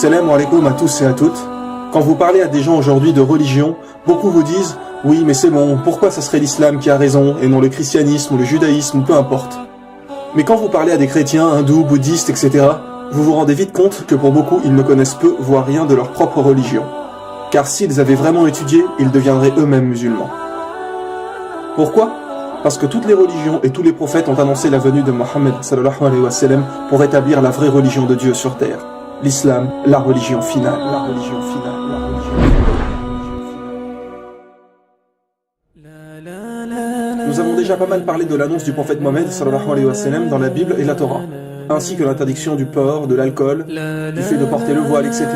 Salam alaikum à tous et à toutes. Quand vous parlez à des gens aujourd'hui de religion, beaucoup vous disent « Oui, mais c'est bon, pourquoi ça serait l'islam qui a raison et non le christianisme ou le judaïsme ou peu importe ?» Mais quand vous parlez à des chrétiens, hindous, bouddhistes, etc., vous vous rendez vite compte que pour beaucoup, ils ne connaissent peu, voire rien de leur propre religion. Car s'ils avaient vraiment étudié, ils deviendraient eux-mêmes musulmans. Pourquoi ? Parce que toutes les religions et tous les prophètes ont annoncé la venue de Mohammed sallallahu alayhi wa sallam pour établir la vraie religion de Dieu sur terre. L'islam, la religion finale. La religion finale. La religion finale. Nous avons déjà pas mal parlé de l'annonce du prophète Mohammed sallallahu alayhi wa sallam dans la Bible et la Torah, ainsi que l'interdiction du porc, de l'alcool, du fait de porter le voile, etc.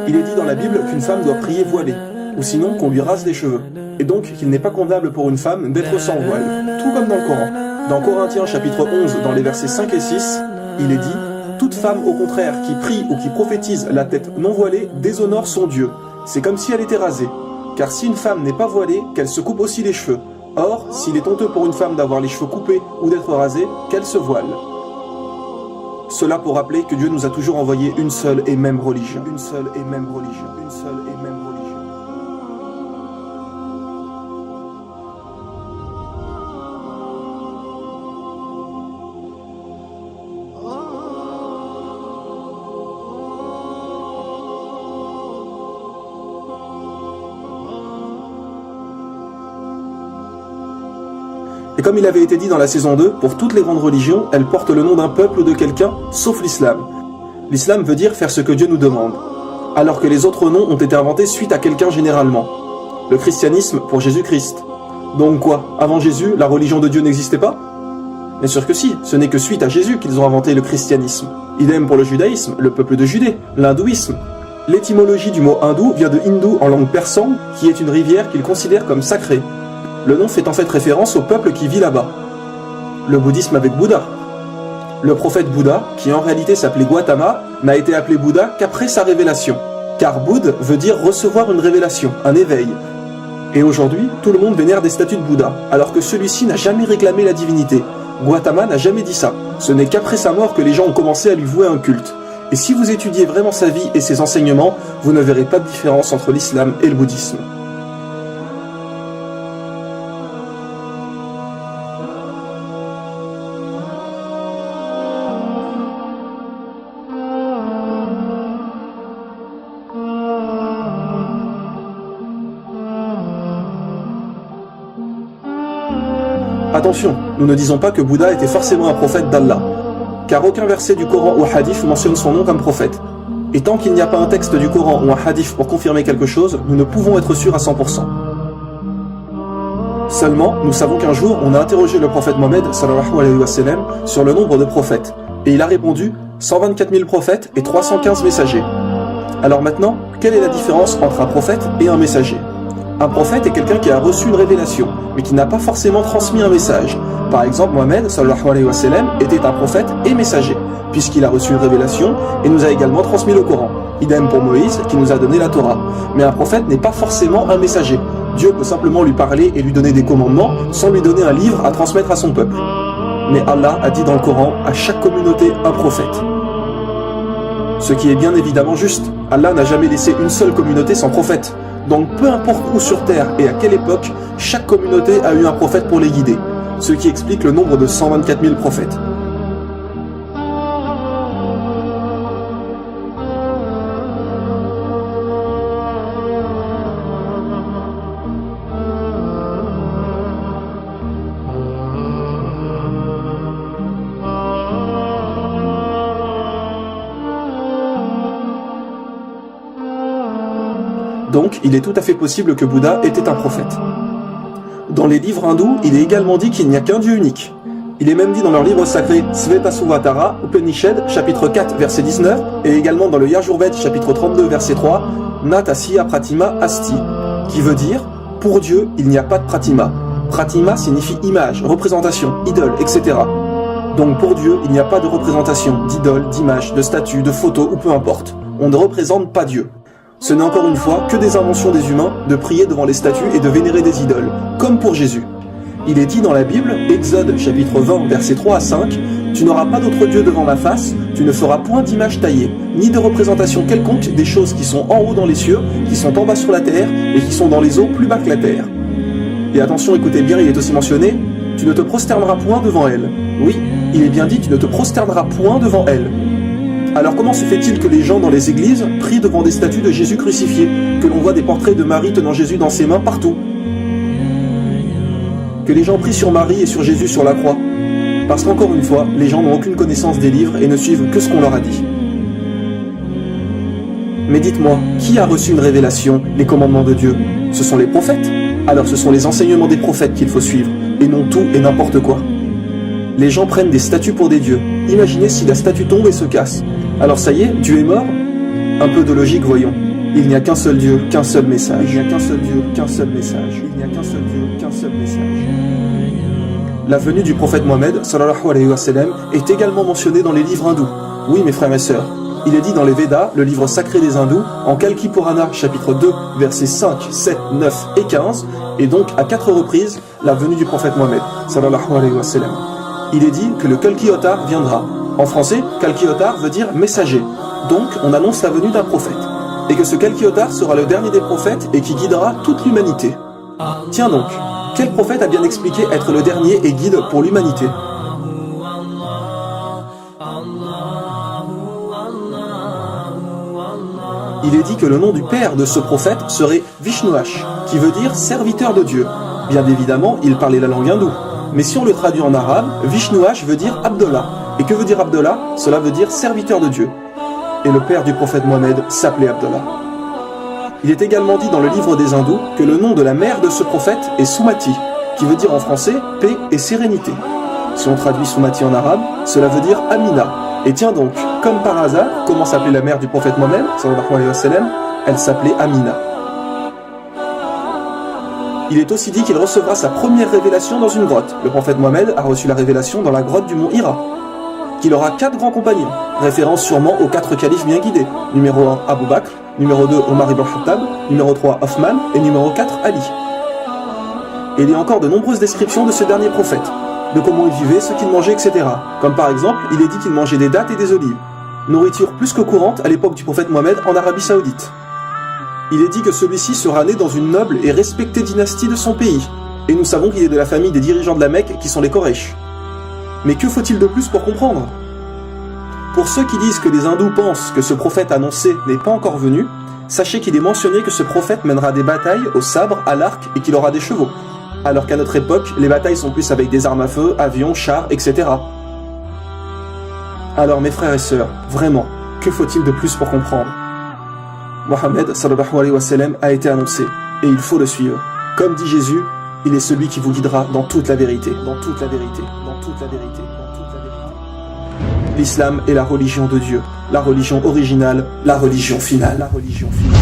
Il est dit dans la Bible qu'une femme doit prier voilée, ou sinon qu'on lui rase les cheveux, et donc qu'il n'est pas convenable pour une femme d'être sans voile, tout comme dans le Coran. Dans Corinthiens chapitre 11, dans les versets 5 et 6, il est dit « Toute femme au contraire qui prie ou qui prophétise la tête non voilée déshonore son Dieu, c'est comme si elle était rasée. Car si une femme n'est pas voilée, qu'elle se coupe aussi les cheveux. Or, s'il est honteux pour une femme d'avoir les cheveux coupés ou d'être rasée, qu'elle se voile. » Cela pour rappeler que Dieu nous a toujours envoyé une seule et même religion. Une seule et même religion. Une seule et même religion. Et comme il avait été dit dans la saison 2, pour toutes les grandes religions, elles portent le nom d'un peuple ou de quelqu'un, sauf l'islam. L'islam veut dire faire ce que Dieu nous demande, alors que les autres noms ont été inventés suite à quelqu'un généralement. Le christianisme pour Jésus-Christ. Donc quoi, avant Jésus, la religion de Dieu n'existait pas? Bien sûr que si, ce n'est que suite à Jésus qu'ils ont inventé le christianisme. Idem pour le judaïsme, le peuple de Judée, l'hindouisme. L'étymologie du mot hindou vient de hindou en langue persane, qui est une rivière qu'ils considèrent comme sacrée. Le nom fait en fait référence au peuple qui vit là-bas. Le bouddhisme avec Bouddha. Le prophète Bouddha, qui en réalité s'appelait Gautama, n'a été appelé Bouddha qu'après sa révélation. Car Bouddha veut dire recevoir une révélation, un éveil. Et aujourd'hui, tout le monde vénère des statues de Bouddha, alors que celui-ci n'a jamais réclamé la divinité. Gautama n'a jamais dit ça. Ce n'est qu'après sa mort que les gens ont commencé à lui vouer un culte. Et si vous étudiez vraiment sa vie et ses enseignements, vous ne verrez pas de différence entre l'islam et le bouddhisme. Attention, nous ne disons pas que Bouddha était forcément un prophète d'Allah, car aucun verset du Coran ou hadith mentionne son nom comme prophète. Et tant qu'il n'y a pas un texte du Coran ou un hadith pour confirmer quelque chose, nous ne pouvons être sûrs à 100%. Seulement, nous savons qu'un jour, on a interrogé le prophète Mohammed sallallahu alayhi wa sallam sur le nombre de prophètes, et il a répondu 124 000 prophètes et 315 messagers. Alors maintenant, quelle est la différence entre un prophète et un messager ? Un prophète est quelqu'un qui a reçu une révélation, mais qui n'a pas forcément transmis un message. Par exemple, Mohammed sallallahu alayhi wa sallam était un prophète et messager, puisqu'il a reçu une révélation et nous a également transmis le Coran. Idem pour Moïse, qui nous a donné la Torah. Mais un prophète n'est pas forcément un messager. Dieu peut simplement lui parler et lui donner des commandements, sans lui donner un livre à transmettre à son peuple. Mais Allah a dit dans le Coran, à chaque communauté un prophète. Ce qui est bien évidemment juste. Allah n'a jamais laissé une seule communauté sans prophète. Donc peu importe où sur terre et à quelle époque, chaque communauté a eu un prophète pour les guider, ce qui explique le nombre de 124 000 prophètes. Donc, il est tout à fait possible que Bouddha était un prophète. Dans les livres hindous, il est également dit qu'il n'y a qu'un Dieu unique. Il est même dit dans leur livre sacré Svetasvatara, Upanishad, chapitre 4, verset 19, et également dans le Yajurved, chapitre 32, verset 3, Natasya Pratima Asti, qui veut dire « Pour Dieu, il n'y a pas de Pratima ». Pratima signifie image, représentation, idole, etc. Donc pour Dieu, il n'y a pas de représentation, d'idole, d'image, de statue, de photo ou peu importe. On ne représente pas Dieu. Ce n'est encore une fois que des inventions des humains de prier devant les statues et de vénérer des idoles, comme pour Jésus. Il est dit dans la Bible, Exode chapitre 20, versets 3 à 5, « Tu n'auras pas d'autre Dieu devant ma face, Tu ne feras point d'image taillée, ni de représentation quelconque des choses qui sont en haut dans les cieux, qui sont en bas sur la terre, et qui sont dans les eaux plus bas que la terre. Et attention, écoutez bien, il est aussi mentionné, tu ne te prosterneras point devant elle. Oui, il est bien dit, tu ne te prosterneras point devant elle. Alors comment se fait-il que les gens dans les églises prient devant des statues de Jésus crucifié, que l'on voit des portraits de Marie tenant Jésus dans ses mains partout? Que les gens prient sur Marie et sur Jésus sur la croix? Parce qu'encore une fois, les gens n'ont aucune connaissance des livres et ne suivent que ce qu'on leur a dit. Mais dites-moi, qui a reçu une révélation, les commandements de Dieu? Ce sont les prophètes. Alors ce sont les enseignements des prophètes qu'il faut suivre, et non tout et n'importe quoi. Les gens prennent des statues pour des dieux. Imaginez si la statue tombe et se casse. Alors ça y est, Dieu est mort? Un peu de logique, voyons. Il n'y a qu'un seul Dieu, qu'un seul message. Il n'y a qu'un seul Dieu, qu'un seul message. Il n'y a qu'un seul Dieu, qu'un seul message. La venue du prophète Mohammed, sallallahu alayhi wa sallam, est également mentionnée dans les livres hindous. Oui, mes frères et sœurs. Il est dit dans les Védas, le livre sacré des hindous, en Kalki Purana, chapitre 2, versets 5, 7, 9 et 15, et donc à 4 reprises, la venue du prophète Mohammed, sallallahu alayhi wa sallam. Il est dit que le Kalki Avatar viendra. En français, Kalki Avatar veut dire messager. Donc, on annonce la venue d'un prophète. Et que ce Kalki Avatar sera le dernier des prophètes et qui guidera toute l'humanité. Tiens donc, quel prophète a bien expliqué être le dernier et guide pour l'humanité? Il est dit que le nom du père de ce prophète serait Vishnuash, qui veut dire serviteur de Dieu. Bien évidemment, il parlait la langue hindoue. Mais si on le traduit en arabe, Vishnuash veut dire Abdallah. Et que veut dire Abdallah? Cela veut dire serviteur de Dieu. Et le père du prophète Mohammed s'appelait Abdallah. Il est également dit dans le livre des hindous que le nom de la mère de ce prophète est Sumati, qui veut dire en français paix et sérénité. Si on traduit Sumati en arabe, cela veut dire Amina. Et tiens donc, comme par hasard, comment s'appelait la mère du prophète Mohammed, sallallahu alayhi wa sallam? Elle s'appelait Amina. Il est aussi dit qu'il recevra sa première révélation dans une grotte. Le prophète Mohammed a reçu la révélation dans la grotte du mont Hira. Qu'il aura 4 grands compagnons, référence sûrement aux 4 califes bien guidés. Numéro 1, Abu Bakr, numéro 2, Omar ibn Khattab, numéro 3, Othman, et numéro 4, Ali. Et il y a encore de nombreuses descriptions de ce dernier prophète, de comment il vivait, ce qu'il mangeait, etc. Comme par exemple, il est dit qu'il mangeait des dattes et des olives, nourriture plus que courante à l'époque du prophète Mohammed en Arabie Saoudite. Il est dit que celui-ci sera né dans une noble et respectée dynastie de son pays, et nous savons qu'il est de la famille des dirigeants de la Mecque qui sont les Quraysh. Mais que faut-il de plus pour comprendre? Pour ceux qui disent que les hindous pensent que ce prophète annoncé n'est pas encore venu, sachez qu'il est mentionné que ce prophète mènera des batailles au sabre, à l'arc et qu'il aura des chevaux. Alors qu'à notre époque, les batailles sont plus avec des armes à feu, avions, chars, etc. Alors mes frères et sœurs, vraiment, que faut-il de plus pour comprendre? Mohammed sallallahu alayhi wa sallam a été annoncé, et il faut le suivre. Comme dit Jésus, il est celui qui vous guidera dans toute la vérité, dans toute la vérité, dans toute la vérité, dans toute la vérité. L'islam est la religion de Dieu, la religion originale, la religion finale, la religion finale.